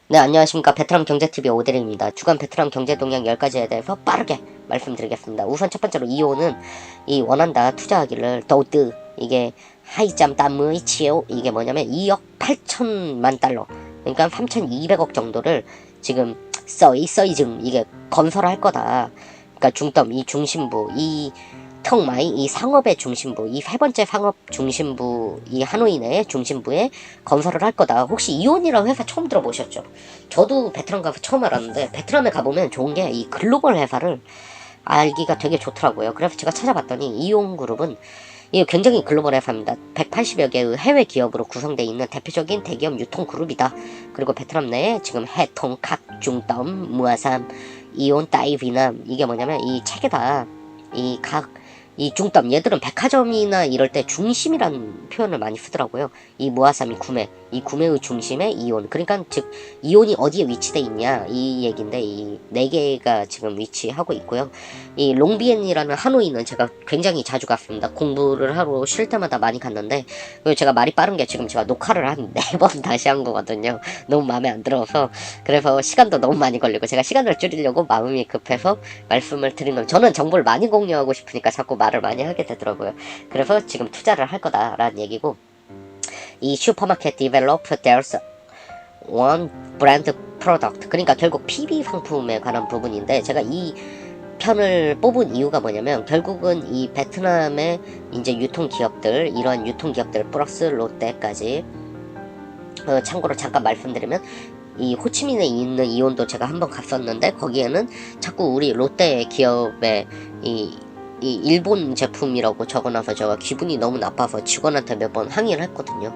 네, 안녕하십니까. 베트남 경제TV 오대리입니다. 주간 베트남 경제 동향 10가지에 대해서 빠르게 말씀드리겠습니다. 우선 첫 번째로 이호는 이 원한다 투자하기를 더우뜨 이게 하이짬 따무의 치오 이게 뭐냐면 2억 8천만 달러 그러니까 3,200억 정도를 지금 써이증 이게 건설할 거다. 그러니까 중점 이 중심부 이 턱마이 이 상업의 중심부 이 세 번째 상업 중심부 이 하노이 내의 중심부에 건설을 할 거다. 혹시 이온이라는 회사 처음 들어보셨죠? 저도 베트남 가서 처음 알았는데 베트남에 가보면 좋은 게 이 글로벌 회사를 알기가 되게 좋더라고요. 그래서 제가 찾아봤더니 이온그룹은 이 굉장히 글로벌 회사입니다. 180여 개의 해외 기업으로 구성되어 있는 대표적인 대기업 유통 그룹이다. 그리고 베트남 내에 지금 해통, 각, 중덤, 무아삼, 이온, 따이비남 이게 뭐냐면 이 책에다 이 중점 얘들은 백화점이나 이럴 때 중심이라는 표현을 많이 쓰더라고요. 이 무아삼이 구매, 이 구매의 중심에 이온. 그러니까 즉 이온이 어디에 위치돼 있냐 이 얘긴데 이 네 개가 지금 위치하고 있고요. 이 롱비엔이라는 하노이는 제가 굉장히 자주 갔습니다. 공부를 하러 쉴 때마다 많이 갔는데 제가 말이 빠른 게 지금 제가 녹화를 한 4번 다시 한 거거든요. 너무 마음에 안 들어서 그래서 시간도 너무 많이 걸리고 제가 시간을 줄이려고 마음이 급해서 말씀을 드린 건 저는 정보를 많이 공유하고 싶으니까 자꾸 말을 많이 하게 되더라고요. 그래서 지금 투자를 할 거다라는 얘기고 이 슈퍼마켓 디벨로프 there's one brand product 그러니까 결국 PB 상품에 관한 부분인데 제가 이 편을 뽑은 이유가 뭐냐면 결국은 이 베트남의 이제 유통기업들 이러한 유통기업들 플러스 롯데까지 참고로 잠깐 말씀드리면 이 호치민에 있는 이온도 제가 한번 갔었는데 거기에는 자꾸 우리 롯데 기업의 이 일본 제품이라고 적어놔서 제가 기분이 너무 나빠서 직원한테 몇 번 항의를 했거든요.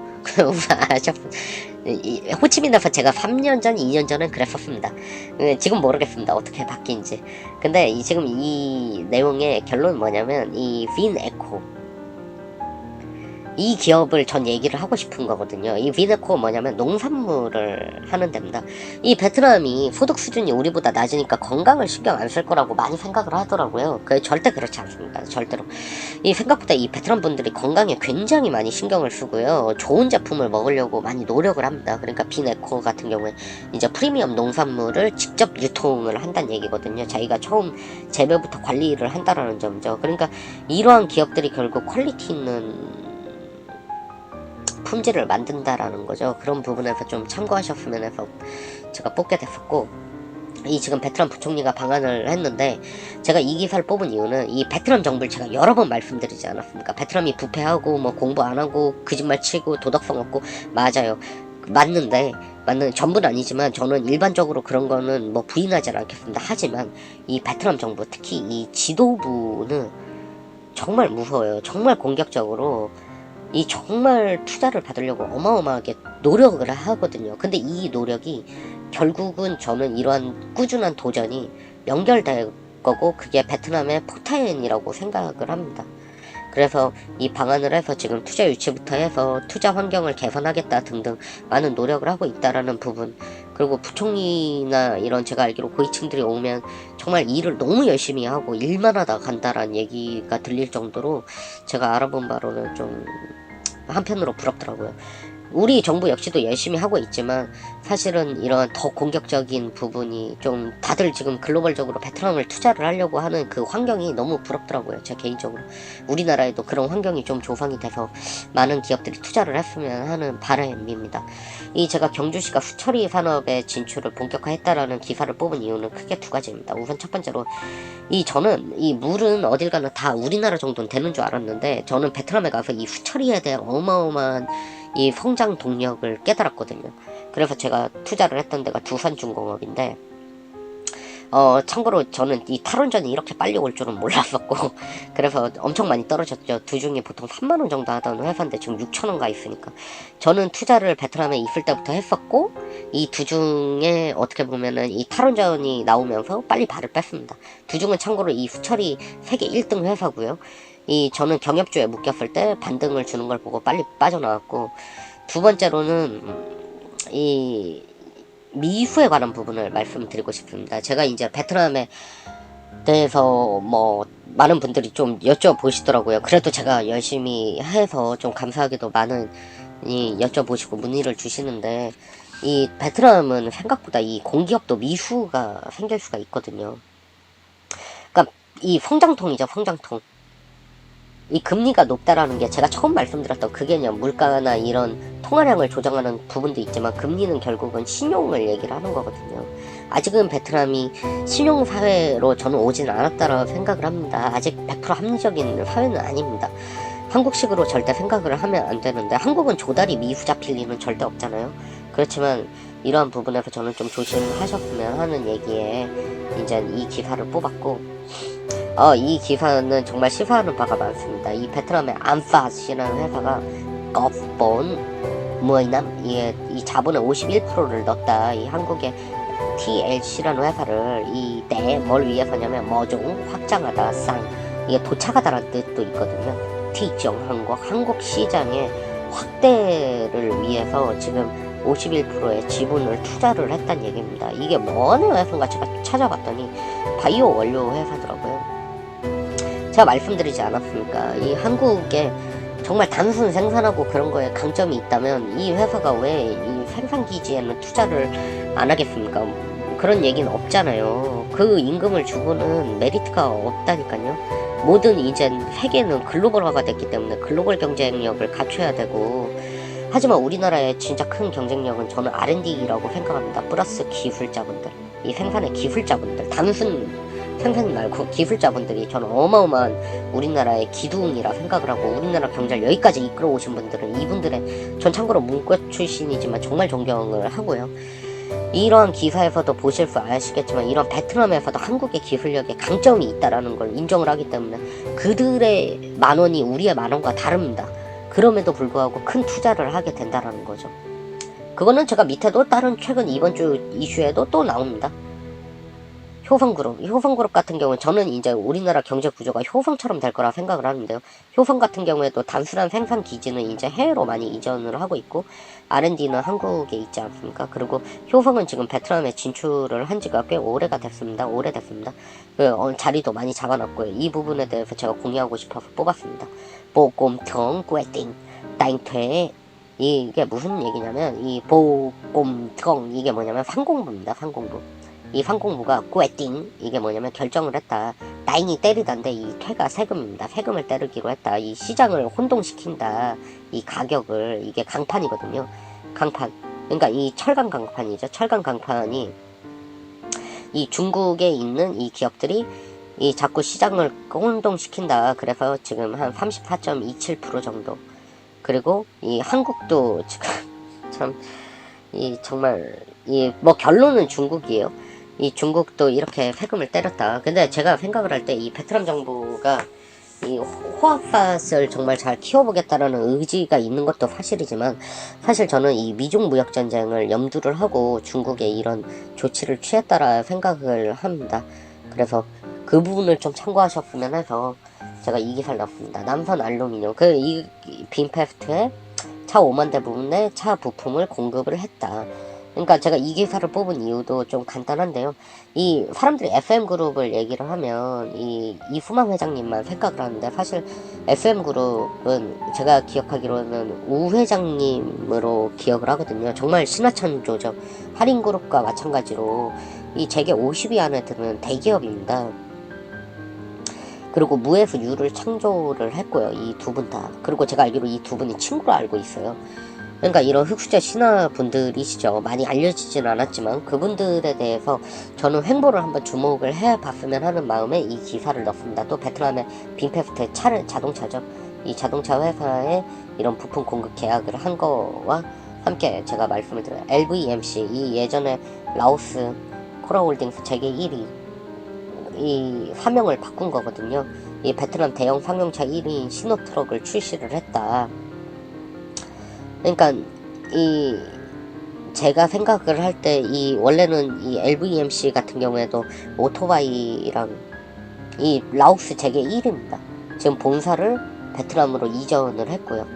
호치민에서 제가 3년 전, 2년 전엔 그랬었습니다. 지금 모르겠습니다. 어떻게 바뀐지. 근데 지금 이 내용의 결론은 뭐냐면 이 빈에코 이 기업을 전 얘기를 하고 싶은 거거든요. 이 비네코 뭐냐면 농산물을 하는 데입니다. 이 베트남이 소득 수준이 우리보다 낮으니까 건강을 신경 안 쓸 거라고 많이 생각을 하더라고요. 그게 절대 그렇지 않습니다. 절대로. 이 생각보다 이 베트남 분들이 건강에 굉장히 많이 신경을 쓰고요. 좋은 제품을 먹으려고 많이 노력을 합니다. 그러니까 비네코 같은 경우에 이제 프리미엄 농산물을 직접 유통을 한다는 얘기거든요. 자기가 처음 재배부터 관리를 한다라는 점이죠. 그러니까 이러한 기업들이 결국 퀄리티 있는 품질을 만든다라는 거죠. 그런 부분에서 좀 참고하셨으면 해서 제가 뽑게 됐었고 이 지금 베트남 부총리가 방한을 했는데 제가 이 기사를 뽑은 이유는 이 베트남 정부를 제가 여러 번 말씀드리지 않았습니까? 베트남이 부패하고 뭐 공부 안 하고 거짓말 치고 도덕성 없고 맞아요. 맞는 전부는 아니지만 저는 일반적으로 그런 거는 뭐 부인하지 않겠습니다. 하지만 이 베트남 정부 특히 이 지도부는 정말 무서워요. 정말 공격적으로 이 정말 투자를 받으려고 어마어마하게 노력을 하거든요. 근데 이 노력이 결국은 저는 이러한 꾸준한 도전이 연결될 거고 그게 베트남의 포텐이라고 생각을 합니다. 그래서 이 방안을 해서 지금 투자 유치부터 해서 투자 환경을 개선하겠다 등등 많은 노력을 하고 있다라는 부분 그리고 부총리나 이런 제가 알기로 고위층들이 오면 정말 일을 너무 열심히 하고 일만 하다 간다라는 얘기가 들릴 정도로 제가 알아본 바로는 좀 한편으로 부럽더라고요. 우리 정부 역시도 열심히 하고 있지만 사실은 이런 더 공격적인 부분이 좀 다들 지금 글로벌적으로 베트남을 투자를 하려고 하는 그 환경이 너무 부럽더라고요. 제 개인적으로 우리나라에도 그런 환경이 좀 조성이 돼서 많은 기업들이 투자를 했으면 하는 바람입니다. 이 제가 경주시가 후처리 산업의 진출을 본격화했다라는 기사를 뽑은 이유는 크게 두 가지입니다. 우선 첫 번째로 저는 이 물은 어딜 가나 다 우리나라 정도는 되는 줄 알았는데 저는 베트남에 가서 이 후처리에 대한 어마어마한 이 성장 동력을 깨달았거든요. 그래서 제가 투자를 했던 데가 두산중공업인데 참고로 저는 이 탈원전이 이렇게 빨리 올 줄은 몰랐었고 그래서 엄청 많이 떨어졌죠. 두중이 보통 3만원 정도 하던 회사인데 지금 6천원 가 있으니까 저는 투자를 베트남에 있을 때부터 했었고 이 두중에 어떻게 보면은 이 탈원전이 나오면서 빨리 발을 뺐습니다. 두중은 참고로 이 후처리 세계 1등 회사고요. 저는 경협주에 묶였을 때 반등을 주는 걸 보고 빨리 빠져나왔고 두 번째로는 미후에 관한 부분을 말씀드리고 싶습니다. 제가 이제 베트남에 대해서 뭐 많은 분들이 좀 여쭤보시더라고요. 그래도 제가 열심히 해서 좀 감사하게도 많은 이 여쭤보시고 문의를 주시는데, 이 베트남은 생각보다 이 공기업도 미수가 생길 수가 있거든요. 그러니까 이 성장통이죠, 성장통. 이 금리가 높다라는 게 제가 처음 말씀드렸던 그 개념, 물가나 이런 통화량을 조정하는 부분도 있지만 금리는 결국은 신용을 얘기를 하는 거거든요. 아직은 베트남이 신용사회로 저는 오진 않았다라고 생각을 합니다. 아직 100% 합리적인 사회는 아닙니다. 한국식으로 절대 생각을 하면 안 되는데, 한국은 조달이 미후 잡힐 일은 절대 없잖아요. 그렇지만 이러한 부분에서 저는 좀 조심하셨으면 하는 얘기에 이제 이 기사를 뽑았고, 이 기사는 정말 시사하는 바가 많습니다. 이 베트남의 안파스라는 회사가 거본 10남 이 자본의 51%를 넣었다. 이 한국의 TLC라는 회사를 이때 뭘 위해서냐면 머종 확장하다 쌍, 이게 도착하다라는 뜻도 있거든요. T정 한국 시장의 확대를 위해서 지금 51%의 지분을 투자를 했다는 얘기입니다. 이게 뭐하는 회사인가 제가 찾아봤더니 바이오 원료 회사더라고요. 제가 말씀드리지 않았습니까? 이 한국에 정말 단순 생산하고 그런 거에 강점이 있다면 이 회사가 왜 이 생산기지에는 투자를 안 하겠습니까? 그런 얘기는 없잖아요. 그 임금을 주고는 메리트가 없다니까요. 모든 이제 세계는 글로벌화가 됐기 때문에 글로벌 경쟁력을 갖춰야 되고, 하지만 우리나라의 진짜 큰 경쟁력은 저는 R&D라고 생각합니다. 플러스 기술자분들, 이 생산의 기술자분들, 단순 생산 말고 기술자분들이 저는 어마어마한 우리나라의 기둥이라 생각을 하고, 우리나라 경제를 여기까지 이끌어 오신 분들은 이분들의, 전 참고로 문과 출신이지만 정말 존경을 하고요. 이러한 기사에서도 보실 수 아시겠지만 이런 베트남에서도 한국의 기술력에 강점이 있다라는 걸 인정을 하기 때문에 그들의 만원이 우리의 만원과 다릅니다. 그럼에도 불구하고 큰 투자를 하게 된다라는 거죠. 그거는 제가 밑에도 다른 최근 이번 주 이슈에도 또 나옵니다. 효성그룹 같은 경우는 저는 이제 우리나라 경제 구조가 효성처럼 될 거라 생각을 하는데요. 효성 같은 경우에도 단순한 생산 기지는 이제 해외로 많이 이전을 하고 있고, R&D는 한국에 있지 않습니까? 그리고 효성은 지금 베트남에 진출을 한 지가 꽤 오래됐습니다. 자리도 많이 잡아놨고요. 이 부분에 대해서 제가 공유하고 싶어서 뽑았습니다. 보꼼청 꿰띵 땅퇴, 이게 무슨 얘기냐면, 이 보꼼청 이게 뭐냐면 상공부입니다. 상공부. 이 상공부가 꿰띵, 이게 뭐냐면 결정을 했다. 다잉이 때리던데 이 퇴가 세금입니다. 세금을 때리기로 했다. 이 시장을 혼동시킨다. 이 가격을, 이게 강판이거든요. 강판. 그러니까 이 철강 강판이죠. 철강 강판이 이 중국에 있는 이 기업들이 이 자꾸 시장을 혼동시킨다. 그래서 지금 한 34.27% 정도. 그리고 이 한국도 지금 참 이 정말 이 뭐 결론은 중국이에요. 이 중국도 이렇게 세금을 때렸다. 근데 제가 생각을 할 때 이 베트남 정부가 이 호화팥을 정말 잘 키워보겠다라는 의지가 있는 것도 사실이지만, 사실 저는 이 미중 무역 전쟁을 염두를 하고 중국에 이런 조치를 취했다라 생각을 합니다. 그래서 그 부분을 좀 참고하셨으면 해서 제가 이 기사를 넣었습니다. 남선 알루미늄 이 빈페스트에 차 5만 대 부분에 차 부품을 공급을 했다. 그러니까 제가 이 기사를 뽑은 이유도 좀 간단한데요. 이 사람들이 FM그룹을 얘기를 하면 이 이수만 회장님만 생각을 하는데, 사실 FM그룹은 제가 기억하기로는 우 회장님으로 기억을 하거든요. 정말 신화천조죠. 할인그룹과 마찬가지로 이 재계 50위 안에 드는 대기업입니다. 그리고 무에서 유를 창조를 했고요. 이 두 분 다. 그리고 제가 알기로 이 두 분이 친구로 알고 있어요. 그러니까 이런 흑수저 신화 분들이시죠. 많이 알려지진 않았지만 그분들에 대해서 저는 횡보를 한번 주목을 해봤으면 하는 마음에 이 기사를 넣습니다. 또 베트남의 빈페스트 자동차죠. 이 자동차 회사에 이런 부품 공급 계약을 한 거와 함께 제가 말씀을 드려요. LVMC, 이 예전에 라오스 코라홀딩스 재계 1위 이 사명을 바꾼 거거든요. 이 베트남 대형 상용차 1위인 시노트럭을 출시를 했다. 그러니까 이 제가 생각을 할 때 이 원래는 이 LVMC 같은 경우에도 오토바이랑 이 라오스 재계 1위입니다. 지금 본사를 베트남으로 이전을 했고요.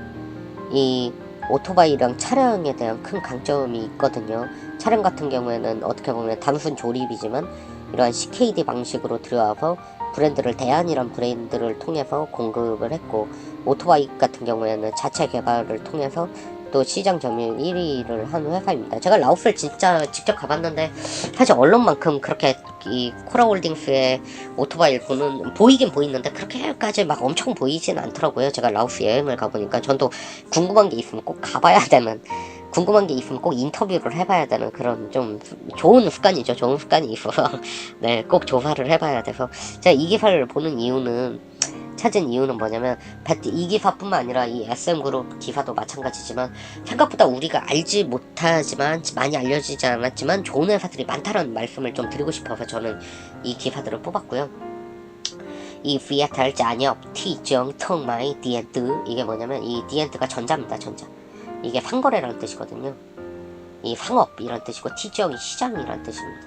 이 오토바이랑 차량에 대한 큰 강점이 있거든요. 차량 같은 경우에는 어떻게 보면 단순 조립이지만 이러한 CKD 방식으로 들어와서 브랜드를 대안이란 브랜드를 통해서 공급을 했고, 오토바이 같은 경우에는 자체 개발을 통해서 또 시장 점유율 1위를 한 회사입니다. 제가 라오스를 진짜 직접 가봤는데 사실 언론만큼 그렇게 이 코라홀딩스의 오토바이를 보이긴 보이는데 그렇게까지 막 엄청 보이진 않더라고요. 제가 라오스 여행을 가보니까. 전도 궁금한 게 있으면 꼭 가봐야 되는, 궁금한 게 있으면 꼭 인터뷰를 해봐야 되는 그런 좀 좋은 습관이죠. 좋은 습관이 있어서 네, 꼭 조사를 해봐야 돼서 제가 이 기사를 보는 이유는, 찾은 이유는 뭐냐면, 이 기사뿐만 아니라 이 SM그룹 기사도 마찬가지지만 생각보다 우리가 알지 못하지만, 많이 알려지지 않았지만 좋은 회사들이 많다는 말씀을 좀 드리고 싶어서 저는 이 기사들을 뽑았고요. 이 피에탈 자녀 티정 텅마이 디엔드, 이게 뭐냐면 이 디엔드가 전자입니다. 전자. 이게 상거래라는 뜻이거든요. 이 상업 이런 뜻이고 티정이 시장이란 뜻입니다.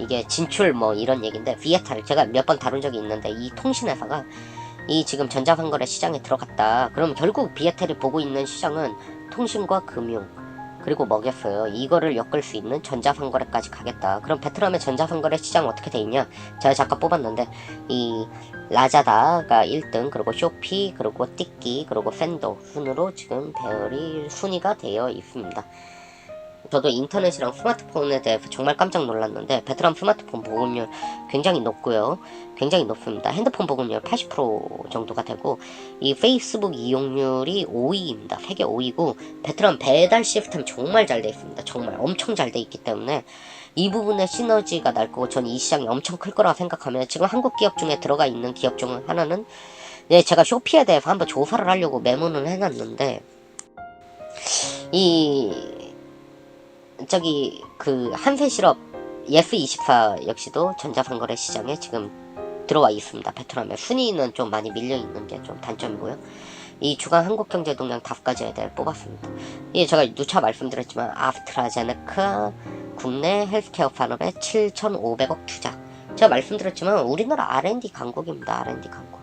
이게 진출 뭐 이런 얘기인데, 피에탈 제가 몇 번 다룬 적이 있는데, 이 통신회사가 이 지금 전자상거래 시장에 들어갔다. 그럼 결국 비에텔이 보고 있는 시장은 통신과 금융 그리고 뭐겠어요. 이거를 엮을 수 있는 전자상거래까지 가겠다. 그럼 베트남의 전자상거래 시장은 어떻게 돼 있냐? 제가 잠깐 뽑았는데 이 라자다가 1등, 그리고 쇼피, 그리고 띠끼, 그리고 팬도 순으로 지금 배열이 순위가 되어 있습니다. 저도 인터넷이랑 스마트폰에 대해서 정말 깜짝 놀랐는데, 베트남 스마트폰 보급률 굉장히 높고요. 굉장히 높습니다. 핸드폰 보급률 80% 정도가 되고, 이 페이스북 이용률이 5위입니다. 세계 5위고, 베트남 배달 시스템 정말 잘 돼 있습니다. 정말 엄청 잘 돼 있기 때문에 이 부분에 시너지가 날 거고, 전 이 시장이 엄청 클 거라고 생각하면, 지금 한국 기업 중에 들어가 있는 기업 중 하나는, 네, 제가 쇼피에 대해서 한번 조사를 하려고 메모는 해놨는데, 그 한세실업 예스24 역시도 전자상거래 시장에 지금 들어와 있습니다. 베트남에 순위는 좀 많이 밀려있는 게 좀 단점이고요. 이 주간 한국경제동향 5가지에 대해 뽑았습니다. 예, 제가 누차 말씀드렸지만 아스트라제네카 국내 헬스케어 산업에 7,500억 투자. 제가 말씀드렸지만 우리나라 R&D 강국입니다. R&D 강국.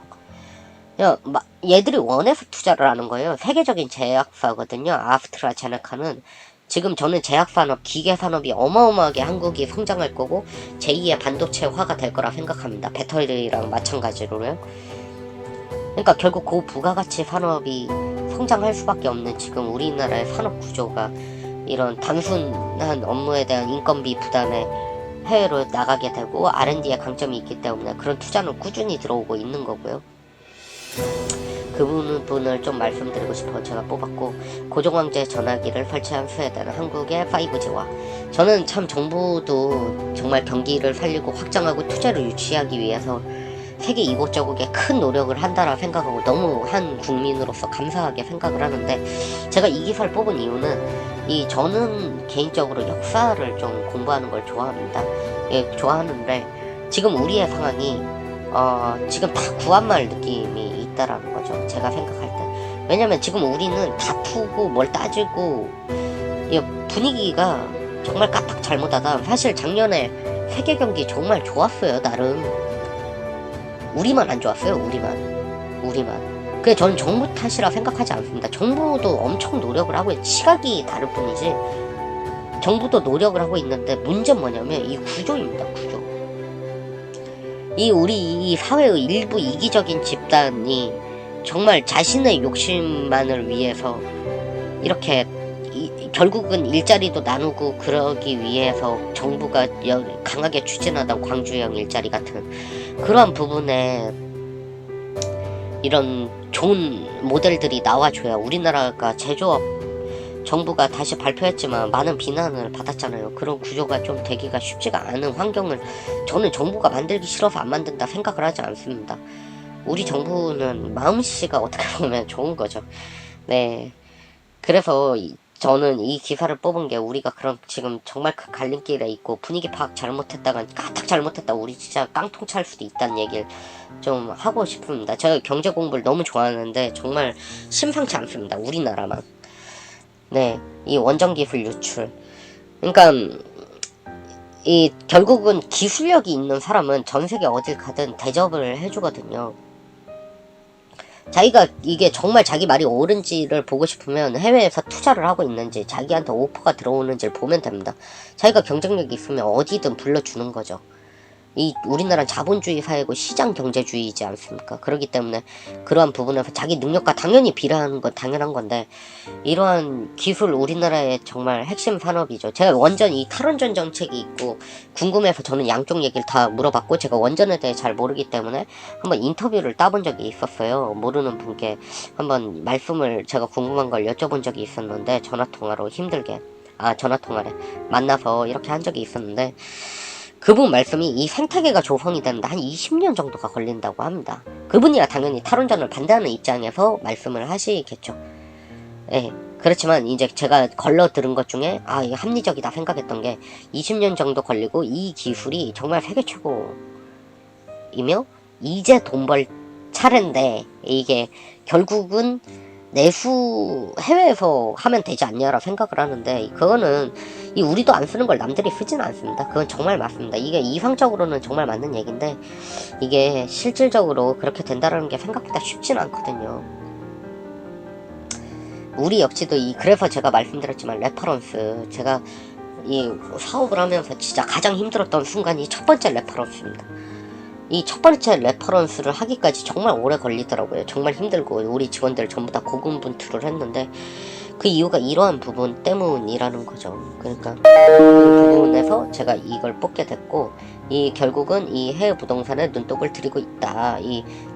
얘들이 원해서 투자를 하는 거예요. 세계적인 제약사거든요. 아스트라제네카는. 지금 저는 제약산업, 기계산업이 어마어마하게 한국이 성장할 거고 제2의 반도체화가 될 거라 생각합니다. 배터리랑 마찬가지로요. 그러니까 결국 고부가가치 산업이 성장할 수밖에 없는 지금 우리나라의 산업 구조가, 이런 단순한 업무에 대한 인건비 부담에 해외로 나가게 되고 R&D에 강점이 있기 때문에 그런 투자는 꾸준히 들어오고 있는 거고요. 그 부분을 좀 말씀드리고 싶어 제가 뽑았고, 고종황제 전화기를 설치한 스웨덴, 한국의 5G와, 저는 참 정부도 정말 경기를 살리고 확장하고 투자를 유치하기 위해서 세계 이곳저곳에 큰 노력을 한다라 생각하고 너무 한 국민으로서 감사하게 생각을 하는데, 제가 이 기사를 뽑은 이유는, 저는 개인적으로 역사를 좀 공부하는 걸 좋아합니다. 예, 좋아하는데 지금 우리의 상황이 지금 다 구한말 느낌이 있다라는 거죠. 제가 생각할 때. 왜냐면 지금 우리는 다투고 뭘 따지고, 분위기가 정말 까딱 잘못하다. 사실 작년에 세계 경기 정말 좋았어요. 나름. 우리만 안 좋았어요. 우리만. 그게 저는 정부 탓이라 생각하지 않습니다. 정부도 엄청 노력을 하고 시각이 다를 뿐이지 정부도 노력을 하고 있는데, 문제는 뭐냐면 이 구조입니다. 구조. 우리 이 사회의 일부 이기적인 집단이 정말 자신의 욕심만을 위해서 이렇게 결국은 일자리도 나누고 그러기 위해서 정부가 강하게 추진하던 광주형 일자리 같은 그러한 부분에 이런 좋은 모델들이 나와줘야 우리나라가 제조업, 정부가 다시 발표했지만 많은 비난을 받았잖아요. 그런 구조가 좀 되기가 쉽지가 않은 환경을 저는 정부가 만들기 싫어서 안 만든다 생각을 하지 않습니다. 우리 정부는 마음씨가 어떻게 보면 좋은 거죠. 네. 그래서 저는 이 기사를 뽑은 게, 우리가 그런 지금 정말 그 갈림길에 있고 분위기 파악 잘못했다가 까딱 잘못했다 우리 진짜 깡통 찰 수도 있다는 얘기를 좀 하고 싶습니다. 제가 경제 공부를 너무 좋아하는데 정말 심상치 않습니다. 우리나라만. 네, 이 원전 기술 유출. 그러니까 결국은 기술력이 있는 사람은 전 세계 어딜 가든 대접을 해주거든요. 자기가 이게 정말 자기 말이 옳은지를 보고 싶으면 해외에서 투자를 하고 있는지, 자기한테 오퍼가 들어오는지를 보면 됩니다. 자기가 경쟁력이 있으면 어디든 불러주는 거죠. 이 우리나라는 자본주의 사회고 시장 경제주의이지 않습니까? 그렇기 때문에 그러한 부분에서 자기 능력과 당연히 비례하는 건 당연한 건데, 이러한 기술 우리나라의 정말 핵심 산업이죠. 제가 원전 이 탈원전 정책이 있고 궁금해서 저는 양쪽 얘기를 다 물어봤고, 제가 원전에 대해 잘 모르기 때문에 한번 인터뷰를 따본 적이 있었어요. 모르는 분께 한번 말씀을 제가 궁금한 걸 여쭤본 적이 있었는데, 전화통화로 힘들게, 전화통화래, 만나서 이렇게 한 적이 있었는데, 그분 말씀이 이 생태계가 조성이 되는데 한 20년 정도가 걸린다고 합니다. 그분이야 당연히 탈원전을 반대하는 입장에서 말씀을 하시겠죠. 예. 그렇지만 이제 제가 걸러 들은 것 중에 이게 합리적이다 생각했던 게, 20년 정도 걸리고 이 기술이 정말 세계 최고이며 이제 돈 벌 차례인데, 이게 결국은 내수 해외에서 하면 되지 않냐라 생각을 하는데, 그거는 우리도 안 쓰는 걸 남들이 쓰지는 않습니다. 그건 정말 맞습니다. 이게 이성적으로는 정말 맞는 얘기인데, 이게 실질적으로 그렇게 된다는 게 생각보다 쉽진 않거든요. 우리 역시도 그래서 제가 말씀드렸지만 레퍼런스, 제가 이 사업을 하면서 진짜 가장 힘들었던 순간이 첫 번째 레퍼런스입니다. 이 첫 번째 레퍼런스를 하기까지 정말 오래 걸리더라고요. 정말 힘들고 우리 직원들 전부 다 고군분투를 했는데, 그 이유가 이러한 부분 때문이라는 거죠. 그러니까 그 부분에서 제가 이걸 뽑게 됐고, 결국은 이 해외 부동산에 눈독을 들이고 있다.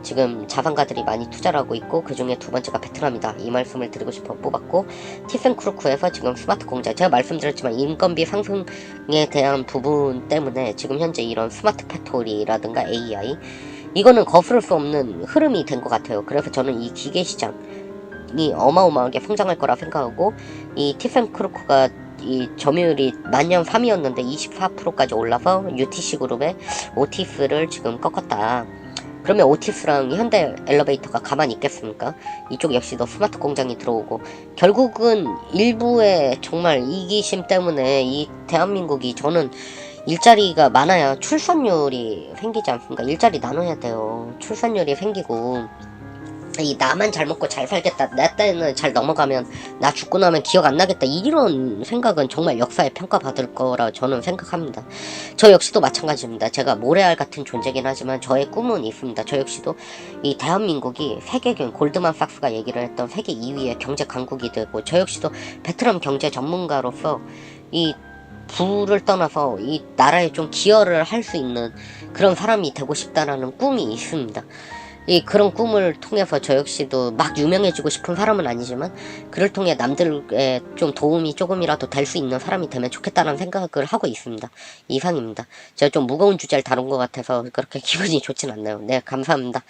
지금 자산가들이 많이 투자를 하고 있고, 그 중에 두 번째가 베트남이다. 이 말씀을 드리고 싶어 뽑았고, 티센크루크에서 지금 스마트 공장, 제가 말씀드렸지만 인건비 상승에 대한 부분 때문에 지금 현재 이런 스마트 팩토리라든가 AI, 이거는 거스를 수 없는 흐름이 된 것 같아요. 그래서 저는 이 기계 시장이 어마어마하게 성장할 거라 생각하고, 이 티센크루크가 이 점유율이 만년 3위였는데 24%까지 올라서 UTC 그룹의 오티스를 지금 꺾었다. 그러면 오티스랑 현대 엘리베이터가 가만히 있겠습니까? 이쪽 역시도 스마트 공장이 들어오고, 결국은 일부의 정말 이기심 때문에 이 대한민국이, 저는 일자리가 많아야 출산율이 생기지 않습니까? 일자리 나눠야 돼요. 출산율이 생기고, 나만 잘 먹고 잘 살겠다, 내 때는 잘 넘어가면 나 죽고 나면 기억 안 나겠다, 이런 생각은 정말 역사에 평가받을 거라 저는 생각합니다. 저 역시도 마찬가지입니다. 제가 모래알 같은 존재긴 하지만 저의 꿈은 있습니다. 저 역시도 이 대한민국이 세계경, 골드만삭스가 얘기를 했던 세계 2위의 경제 강국이 되고, 저 역시도 베트남 경제 전문가로서 이 부를 떠나서 이 나라에 좀 기여를 할 수 있는 그런 사람이 되고 싶다라는 꿈이 있습니다. 그런 꿈을 통해서 저 역시도 막 유명해지고 싶은 사람은 아니지만, 그를 통해 남들의 좀 도움이 조금이라도 될 수 있는 사람이 되면 좋겠다는 생각을 하고 있습니다. 이상입니다. 제가 좀 무거운 주제를 다룬 것 같아서 그렇게 기분이 좋진 않네요. 네, 감사합니다.